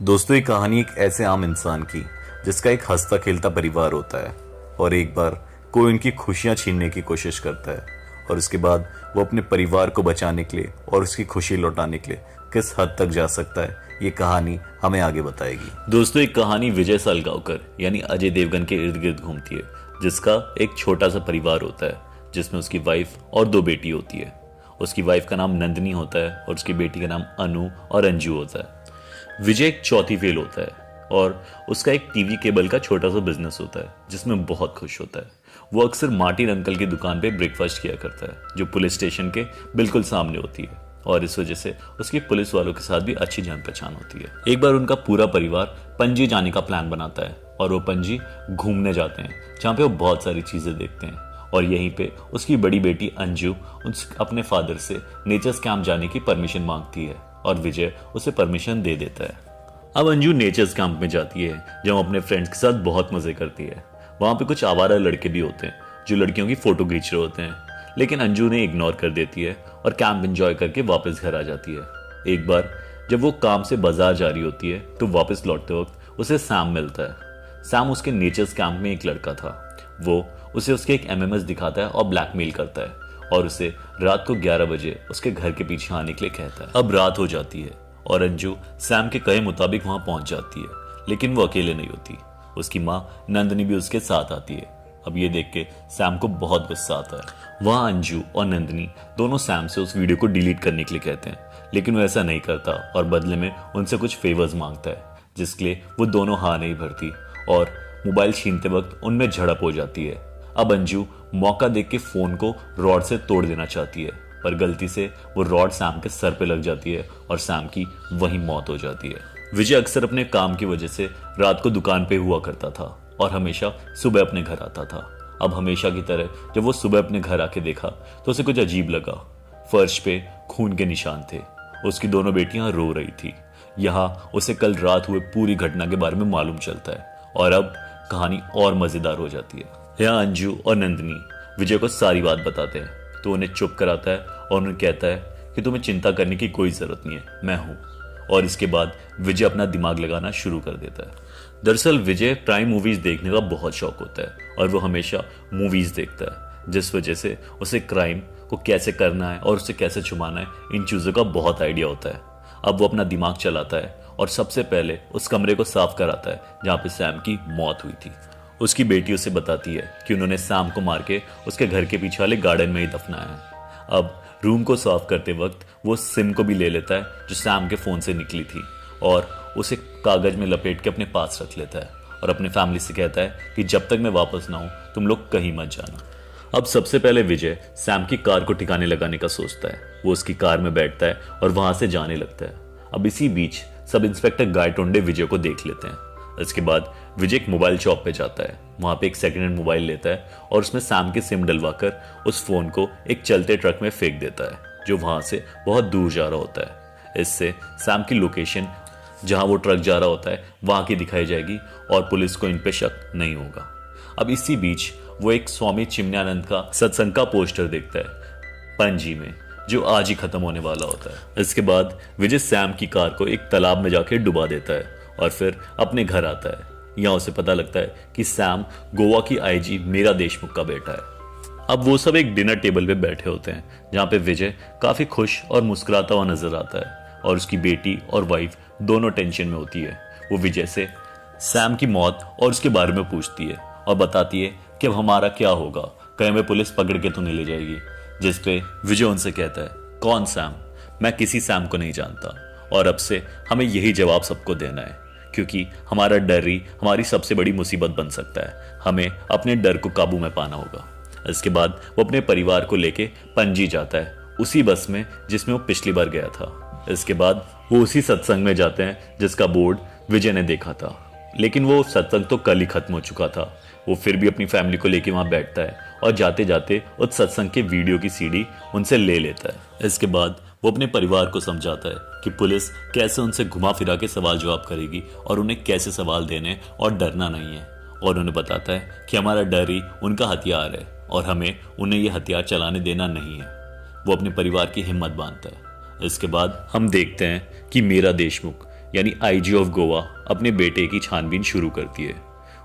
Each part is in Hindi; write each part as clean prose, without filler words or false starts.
दोस्तों, ये कहानी एक ऐसे आम इंसान की जिसका एक हंसता खेलता परिवार होता है और एक बार कोई उनकी खुशियां छीनने की कोशिश करता है और उसके बाद वो अपने परिवार को बचाने के लिए और उसकी खुशी लौटाने के लिए किस हद तक जा सकता है, ये कहानी हमें आगे बताएगी। दोस्तों, एक कहानी विजय सालगांवकर यानी अजय देवगन के इर्द गिर्द घूमती है, जिसका एक छोटा सा परिवार होता है जिसमें उसकी वाइफ और दो बेटी होती है। उसकी वाइफ का नाम नंदिनी होता है और उसकी बेटी का नाम अनु और अंजू होता है। विजय एक चौथी फेल होता है और उसका एक टीवी केबल का छोटा सा बिजनेस होता है जिसमें बहुत खुश होता है। वो अक्सर मार्टिन अंकल की दुकान पे ब्रेकफास्ट किया करता है जो पुलिस स्टेशन के बिल्कुल सामने होती है और इस वजह से उसकी पुलिस वालों के साथ भी अच्छी जान पहचान होती है। एक बार उनका पूरा परिवार पणजी जाने का प्लान बनाता है और वो पणजी घूमने जाते हैं जहाँ पे वो बहुत सारी चीजें देखते हैं और यहीं पे उसकी बड़ी बेटी अंजू अपने फादर से नेचर्स कैंप जाने की परमिशन मांगती है और विजय उसे परमिशन दे देता है। अब अंजू नेचर्स कैंप में जाती है जहाँ अपने फ्रेंड्स के साथ बहुत मजे करती है। वहां पे कुछ आवारा लड़के भी होते हैं जो लड़कियों की फोटो खींच रहे होते हैं, लेकिन अंजू ने इग्नोर कर देती है और कैंप एंजॉय करके वापस घर आ जाती है। एक बार जब वो काम से बाजार जा रही होती है तो वापस लौटते वक्त उसे सैम मिलता है। सैम उसके नेचर्स कैंप में एक लड़का था। वो उसे उसके एक एमएमएस दिखाता है और ब्लैकमेल करता है और उसे रात को 11 बजे उसके घर के पीछे आने के लिए कहता है। अब रात हो जाती है और अंजू सैम के कहे मुताबिक वहां पहुंच जाती है, लेकिन वो अकेले नहीं होती। उसकी माँ नंदिनी भी उसके साथ आती है। अब ये देख के सैम को बहुत गुस्सा आता है। वहां अंजू और नंदिनी दोनों सैम से उस वीडियो को डिलीट करने के लिए कहते हैं, लेकिन वो ऐसा नहीं करता और बदले में उनसे कुछ फेवर्स मांगता है, जिसके लिए वो दोनों हाँ नहीं भरती और मोबाइल छीनते वक्त उनमें झड़प हो जाती है। अब अंजू मौका देख के फोन को रॉड से तोड़ देना चाहती है, पर गलती से वो रॉड सैम के सर पे लग जाती है और सैम की वहीं मौत हो जाती है। विजय अक्सर अपने काम की वजह से रात को दुकान पे हुआ करता था और हमेशा सुबह अपने घर आता था। अब हमेशा की तरह जब वो सुबह अपने घर आके देखा तो उसे कुछ अजीब लगा। फर्श पे खून के निशान थे। उसकी दोनों बेटियां रो रही थी। यहाँ उसे कल रात हुए पूरी घटना के बारे में मालूम चलता है और अब कहानी और मजेदार हो जाती है। यहाँ अंजू और नंदिनी विजय को सारी बात बताते हैं तो उन्हें चुप कराता है और उन्हें कहता है कि तुम्हें चिंता करने की कोई जरूरत नहीं है, मैं हूं। और इसके बाद विजय अपना दिमाग लगाना शुरू कर देता है। दरअसल विजय प्राइम मूवीज देखने का बहुत शौक होता है और वो हमेशा मूवीज देखता है, जिस वजह से उसे क्राइम को कैसे करना है और उसे कैसे छुपाना है, इन चीजों का बहुत आइडिया होता है। अब वो अपना दिमाग चलाता है और सबसे पहले उस कमरे को साफ कराता है जहाँ पे सैम की मौत हुई थी। उसकी बेटी उसे बताती है कि उन्होंने सैम को मार के उसके घर के पीछे वाले गार्डन में ही दफनाया है। अब रूम को साफ करते वक्त वो सिम को भी ले लेता है जो सैम के फोन से निकली थी और उसे कागज में लपेट के अपने पास रख लेता है और अपने फैमिली से कहता है कि जब तक मैं वापस ना आऊं तुम लोग कहीं मत जाना। अब सबसे पहले विजय सैम की कार को ठिकाने लगाने का सोचता है। वो उसकी कार में बैठता है और वहां से जाने लगता है। अब इसी बीच सब इंस्पेक्टर गायटोंडे विजय को देख लेते हैं। इसके बाद विजय एक मोबाइल शॉप पे जाता है। वहां पे एक सेकंड हैंड मोबाइल लेता है और उसमें सैम की सिम डलवाकर उस फोन को एक चलते ट्रक में फेंक देता है जो वहां से बहुत दूर जा रहा होता है। इससे सैम की लोकेशन जहां वो ट्रक जा रहा होता है वहां की दिखाई जाएगी और पुलिस को इन पे शक नहीं होगा। अब इसी बीच वो एक स्वामी चिन्मयानंद का सत्संग का पोस्टर देखता है पणजी में, जो आज ही खत्म होने वाला होता है। इसके बाद विजय सैम की कार को एक तालाब में जाके डुबा देता है और फिर अपने घर आता है। यहाँ उसे पता लगता है कि सैम गोवा की आईजी मीरा देशमुख का बेटा है। अब वो सब एक डिनर टेबल पे बैठे होते हैं जहाँ पे विजय काफी खुश और मुस्कुराता हुआ नजर आता है और उसकी बेटी और वाइफ दोनों टेंशन में होती है। वो विजय से सैम की मौत और उसके बारे में पूछती है और बताती है कि अब हमारा क्या होगा, कहीं हमें पुलिस पकड़ के तो नहीं ले जाएगी। जिसपे विजय उनसे कहता है, कौन सैम? मैं किसी सैम को नहीं जानता और अब से हमें यही जवाब सबको देना है, क्योंकि हमारा डर ही हमारी सबसे बड़ी मुसीबत बन सकता है। हमें अपने डर को काबू में पाना होगा। इसके बाद वो अपने परिवार को लेके पणजी जाता है, उसी बस में जिसमें वो पिछली बार गया था। इसके बाद वो उसी सत्संग में जाते हैं जिसका बोर्ड विजय ने देखा था, लेकिन वो सत्संग तो कल ही खत्म हो चुका था। वो फिर भी अपनी फैमिली को लेके वहां बैठता है और जाते जाते उस सत्संग के वीडियो की सीडी उनसे ले लेता है। इसके बाद वो अपने परिवार को समझाता है कि पुलिस कैसे उनसे घुमा फिरा के सवाल जवाब करेगी और उन्हें कैसे सवाल देने और डरना नहीं है। और उन्हें बताता है कि हमारा डर ही उनका हथियार है और हमें उन्हें ये हथियार चलाने देना नहीं है। वो अपने परिवार की हिम्मत बांधता है। इसके बाद हम देखते हैं कि मीरा देशमुख यानी आईजी ऑफ गोवा अपने बेटे की छानबीन शुरू करती है।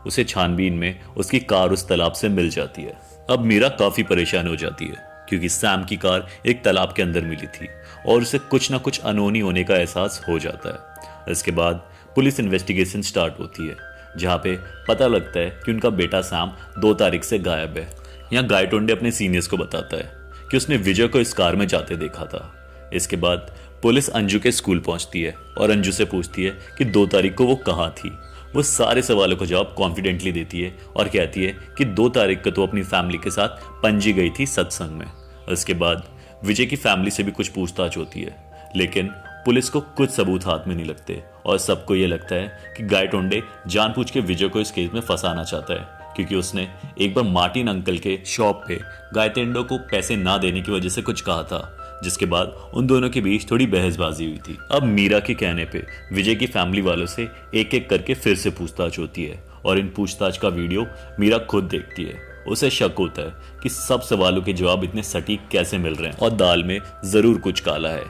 उसे छानबीन में उसकी कार उस तालाब से मिल जाती है। अब मीरा काफी परेशान हो जाती है क्योंकि सैम की कार एक तालाब के अंदर मिली थी और उसे कुछ ना कुछ अनहोनी होने का एहसास हो जाता है। इसके बाद पुलिस इन्वेस्टिगेशन स्टार्ट होती है, जहाँ पे पता लगता है कि उनका बेटा सैम 2 तारीख से गायब है। यहाँ गायटोंडे अपने सीनियर्स को बताता है कि उसने विजय को इस कार में जाते देखा था। इसके बाद पुलिस अंजू के स्कूल पहुंचती है और अंजू से पूछती है कि 2 तारीख को वो कहाँ थी। वो सारे सवालों का जवाब कॉन्फिडेंटली देती है और कहती है कि 2 तारीख को तो अपनी फैमिली के साथ पणजी गई थी सत्संग में। इसके बाद विजय की फैमिली से भी कुछ पूछताछ होती है, लेकिन पुलिस को कुछ सबूत हाथ में नहीं लगते और सबको ये लगता है कि गायटोंडे जानबूझ के विजय को इस केस में फंसाना चाहता है, क्योंकि उसने एक बार मार्टिन अंकल के शॉप पे गायतेंडो को पैसे ना देने की वजह से कुछ कहा था, जिसके बाद उन दोनों के बीच थोड़ी बहसबाजी हुई थी। अब मीरा के कहने पे विजय की फैमिली वालों से एक एक करके फिर से पूछताछ होती है और इन पूछताछ का वीडियो मीरा खुद देखती है। उसे शक होता है कि सब सवालों के जवाब इतने सटीक कैसे मिल रहे हैं और दाल में जरूर कुछ काला है,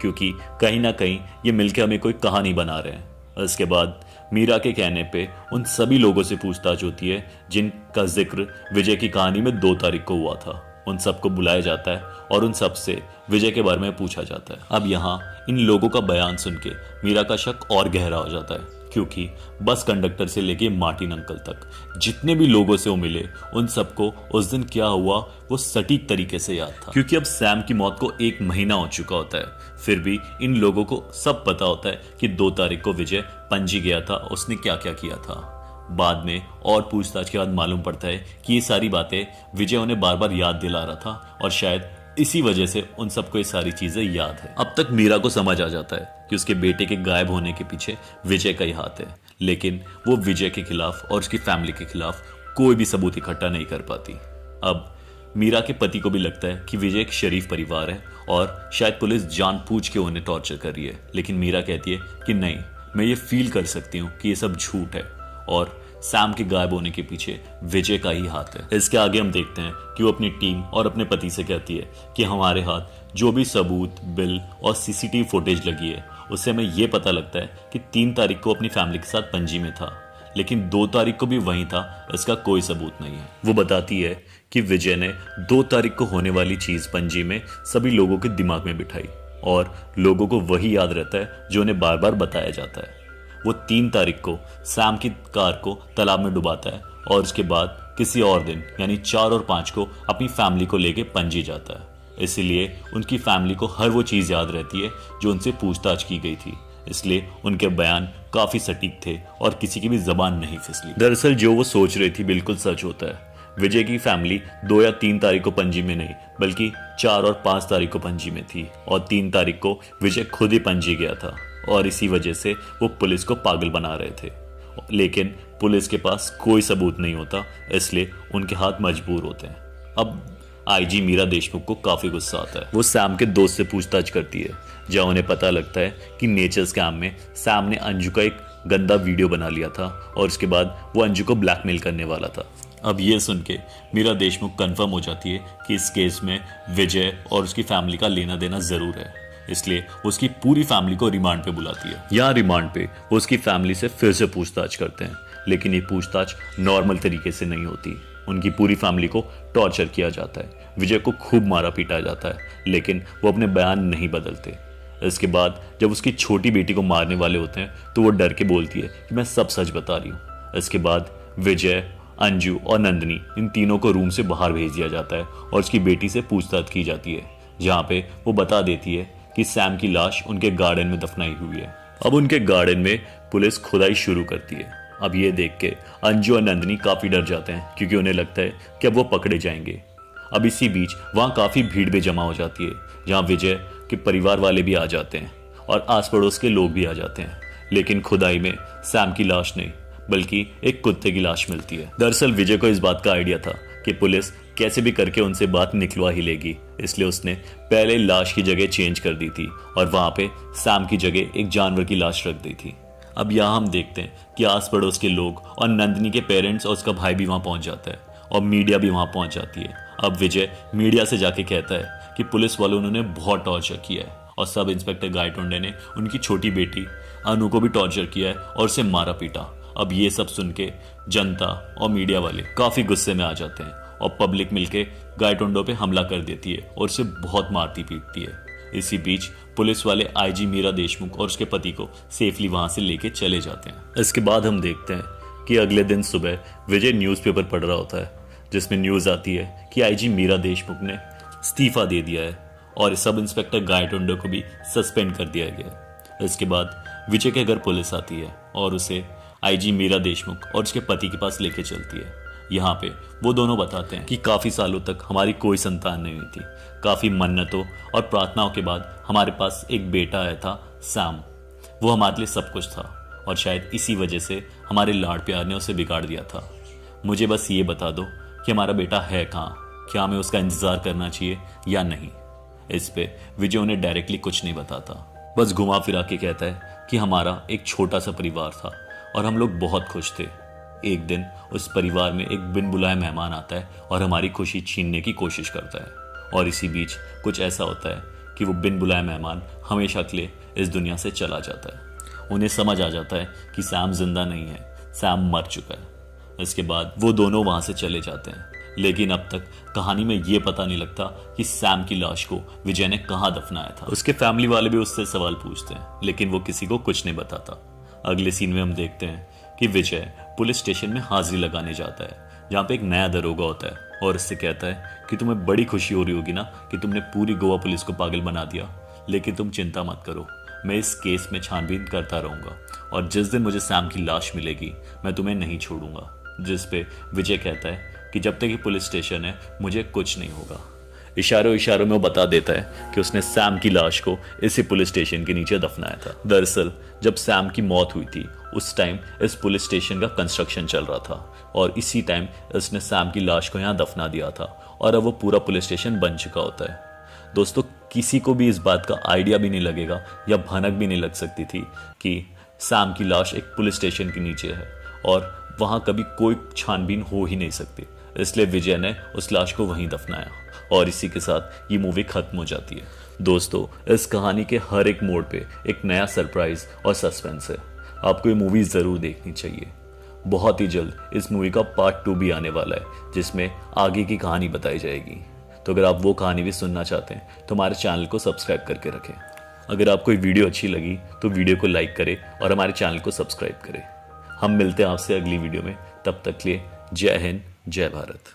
क्योंकि कहीं ना कहीं ये मिलकर हमें कोई कहानी बना रहे हैं। इसके बाद मीरा के कहने पे उन सभी लोगों से पूछताछ होती है जिनका जिक्र विजय की कहानी में 2 तारीख को हुआ था। उन सबको बुलाया जाता है और उन सब से विजय के बारे में पूछा जाता है। अब यहाँ इन लोगों का बयान सुन के मीरा का शक और गहरा हो जाता है, क्योंकि बस कंडक्टर से लेके मार्टिन अंकल तक जितने भी लोगों से वो मिले उन सबको उस दिन क्या हुआ वो सटीक तरीके से याद था। क्योंकि अब सैम की मौत को 1 महीना हो चुका होता है, फिर भी इन लोगों को सब पता होता है कि 2 तारीख को विजय पणजी गया था, उसने क्या क्या किया था। बाद में और पूछताछ के बाद मालूम पड़ता है कि ये सारी बातें विजय उन्हें बार बार याद दिला रहा था और शायद इसी वजह से उन सबको ये सारी चीजें याद है। अब तक मीरा को समझ आ जाता है कि उसके बेटे के गायब होने के पीछे विजय का ही हाथ है, लेकिन वो विजय के खिलाफ और उसकी फैमिली के खिलाफ कोई भी सबूत इकट्ठा नहीं कर पाती। अब मीरा के पति को भी लगता है कि विजय एक शरीफ परिवार है और शायद पुलिस जानबूझ के उन्हें टॉर्चर कर रही है, लेकिन मीरा कहती है कि नहीं, मैं ये फील कर सकती हूँ कि ये सब झूठ है और सैम के गायब होने के पीछे विजय का ही हाथ है। इसके आगे हम देखते हैं कि वो अपनी टीम और अपने पति से कहती है कि हमारे हाथ जो भी सबूत, बिल और सीसीटीवी फुटेज लगी है उससे हमें ये पता लगता है कि 3 तारीख को अपनी फैमिली के साथ पणजी में था, लेकिन 2 तारीख को भी वहीं था, इसका कोई सबूत नहीं है। वो बताती है कि विजय ने 2 तारीख को होने वाली चीज पणजी में सभी लोगों के दिमाग में बिठाई और लोगों को वही याद रहता है जो उन्हें बार बार बताया जाता है। वो 3 तारीख को सैम की कार को तालाब में डुबाता है और उसके बाद किसी और दिन यानी 4 और 5 को अपनी फैमिली को लेके पणजी जाता है। इसीलिए उनकी फैमिली को हर वो चीज़ याद रहती है जो उनसे पूछताछ की गई थी, इसलिए उनके बयान काफ़ी सटीक थे और किसी की भी जबान नहीं फिसली। दरअसल जो वो सोच रही थी बिल्कुल सच होता है। विजय की फैमिली 2 या 3 तारीख को पणजी में नहीं बल्कि 4 और 5 तारीख को पणजी में थी और 3 तारीख को विजय खुद ही पणजी गया था और इसी वजह से वो पुलिस को पागल बना रहे थे, लेकिन पुलिस के पास कोई सबूत नहीं होता, इसलिए उनके हाथ मजबूर होते हैं। अब आईजी मीरा देशमुख को काफी गुस्सा आता है। वो सैम के दोस्त से पूछताछ करती है, जहां उन्हें पता लगता है कि नेचर स्कैम में सैम ने अंजू का एक गंदा वीडियो बना लिया था और उसके बाद वो अंजू को ब्लैकमेल करने वाला था। अब ये सुन के मीरा देशमुख कंफर्म हो जाती है कि इस केस में विजय और उसकी फैमिली का लेना देना जरूर है, इसलिए वो उसकी पूरी फैमिली को रिमांड पे बुलाती है। यहाँ रिमांड पे वो उसकी फैमिली से फिर से पूछताछ करते हैं, लेकिन ये पूछताछ नॉर्मल तरीके से नहीं होती। उनकी पूरी फैमिली को टॉर्चर किया जाता है, विजय को खूब मारा पीटा जाता है, लेकिन वो अपने बयान नहीं बदलते। इसके बाद जब उसकी छोटी बेटी को मारने वाले होते हैं तो वो डर के बोलती है कि मैं सब सच बता रही हूँ। इसके बाद विजय, अंजू और नंदिनी इन तीनों को रूम से बाहर भेज दिया जाता है और उसकी बेटी से पूछताछ की जाती है, जहाँ पे वो बता देती है कि सैम की लाश उनके गार्डन में दफनाई हुई है। अब उनके गार्डन में पुलिस खुदाई शुरू करती है। अब ये देख के अंजू और नंदिनी काफी डर जाते हैं, क्योंकि उन्हें लगता है कि अब वो पकड़े जाएंगे। अब इसी बीच वहाँ काफी भीड़ भी जमा हो जाती है, जहाँ विजय के परिवार वाले भी आ जाते हैं और आस पड़ोस के लोग भी आ जाते हैं, लेकिन खुदाई में सैम की लाश नहीं बल्कि एक कुत्ते की लाश मिलती है। दरअसल विजय को इस बात का आइडिया था कि पुलिस कैसे भी करके उनसे बात निकलवा ही लेगी, इसलिए उसने पहले लाश की जगह चेंज कर दी थी और वहां पे सैम की जगह एक जानवर की लाश रख दी थी। अब यहाँ हम देखते हैं कि आस पड़ोस के लोग और नंदिनी के पेरेंट्स और उसका भाई भी वहां पहुंच जाता है और मीडिया भी वहां पहुंच जाती है। अब विजय मीडिया से जाके कहता है कि पुलिस वालों ने बहुत टॉर्चर किया है और सब इंस्पेक्टर गायटोंडे ने उनकी छोटी बेटी अनु को भी टॉर्चर किया है और उसे मारा पीटा। अब ये सब सुन के जनता और मीडिया वाले काफी गुस्से में आ जाते हैं और पब्लिक मिलके गायटोंडो पे हमला कर देती है और उसे बहुत मारती पीटती है। इसी बीच पुलिस वाले आईजी मीरा देशमुख और उसके पति को सेफली वहां से लेके चले जाते हैं। इसके बाद हम देखते हैं कि अगले दिन सुबह विजय न्यूज़पेपर पढ़ रहा होता है, जिसमें न्यूज़ आती है कि आईजी मीरा देशमुख ने इस्तीफा दे दिया है और सब इंस्पेक्टर गायटोंडो को भी सस्पेंड कर दिया गया है। इसके बाद विजय के घर पुलिस आती है और उसे आईजी मीरा देशमुख और उसके पति के पास लेके चलती है। यहाँ पे वो दोनों बताते हैं कि काफ़ी सालों तक हमारी कोई संतान नहीं हुई थी। काफ़ी मन्नतों और प्रार्थनाओं के बाद हमारे पास एक बेटा आया था, सैम। वो हमारे लिए सब कुछ था और शायद इसी वजह से हमारे लाड प्यार ने उसे बिगाड़ दिया था। मुझे बस ये बता दो कि हमारा बेटा है कहाँ, क्या हमें उसका इंतज़ार करना चाहिए या नहीं। इस पे विजय उन्हें डायरेक्टली कुछ नहीं बताता, बस घुमा फिरा के कहता है कि हमारा एक छोटा सा परिवार था और हम लोग बहुत खुश थे। एक दिन उस परिवार में एक बिन बुलाए मेहमान आता है और हमारी खुशी छीनने की कोशिश करता है और इसी बीच कुछ ऐसा होता है कि वो बिन बुलाए मेहमान हमेशा के लिए इस दुनिया से चला जाता है। उन्हें समझ आ जाता है कि सैम जिंदा नहीं है, सैम मर चुका है। इसके बाद वो दोनों वहां से चले जाते हैं, लेकिन अब तक कहानी में ये पता नहीं लगता कि सैम की लाश को विजय ने कहाँ दफनाया था। उसके फैमिली वाले भी उससे सवाल पूछते हैं, लेकिन वो किसी को कुछ नहीं बताता। अगले सीन में हम देखते हैं कि विजय पुलिस स्टेशन में हाजिरी लगाने जाता है, जहाँ पे एक नया दरोगा होता है और इससे कहता है कि तुम्हें बड़ी खुशी हो रही होगी ना कि तुमने पूरी गोवा पुलिस को पागल बना दिया, लेकिन तुम चिंता मत करो, मैं इस केस में छानबीन करता रहूंगा और जिस दिन मुझे सैम की लाश मिलेगी मैं तुम्हें नहीं छोड़ूंगा। जिस पे विजय कहता है कि जब तक ये पुलिस स्टेशन है मुझे कुछ नहीं होगा। इशारों इशारों में वो बता देता है कि उसने सैम की लाश को इसी पुलिस स्टेशन के नीचे दफनाया था। दरअसल जब सैम की मौत हुई थी उस टाइम इस पुलिस स्टेशन का कंस्ट्रक्शन चल रहा था और इसी टाइम इसने सैम की लाश को यहाँ दफना दिया था और अब वो पूरा पुलिस स्टेशन बन चुका होता है। दोस्तों, किसी को भी इस बात का आइडिया भी नहीं लगेगा या भनक भी नहीं लग सकती थी कि सैम की लाश एक पुलिस स्टेशन के नीचे है और वहां कभी कोई छानबीन हो ही नहीं सकती। इसलिए विजय ने उस लाश को वहीं दफनाया और इसी के साथ ये मूवी खत्म हो जाती है। दोस्तों, इस कहानी के हर एक मोड़ पे एक नया सरप्राइज और सस्पेंस है। आपको ये मूवी जरूर देखनी चाहिए। बहुत ही जल्द इस मूवी का पार्ट 2 भी आने वाला है, जिसमें आगे की कहानी बताई जाएगी। तो अगर आप वो कहानी भी सुनना चाहते हैं तो हमारे चैनल को सब्सक्राइब करके रखें। अगर आपको ये वीडियो अच्छी लगी तो वीडियो को लाइक करें और हमारे चैनल को सब्सक्राइब करें। हम मिलते हैं आपसे अगली वीडियो में, तब तक के लिए जय हिंद, जय भारत।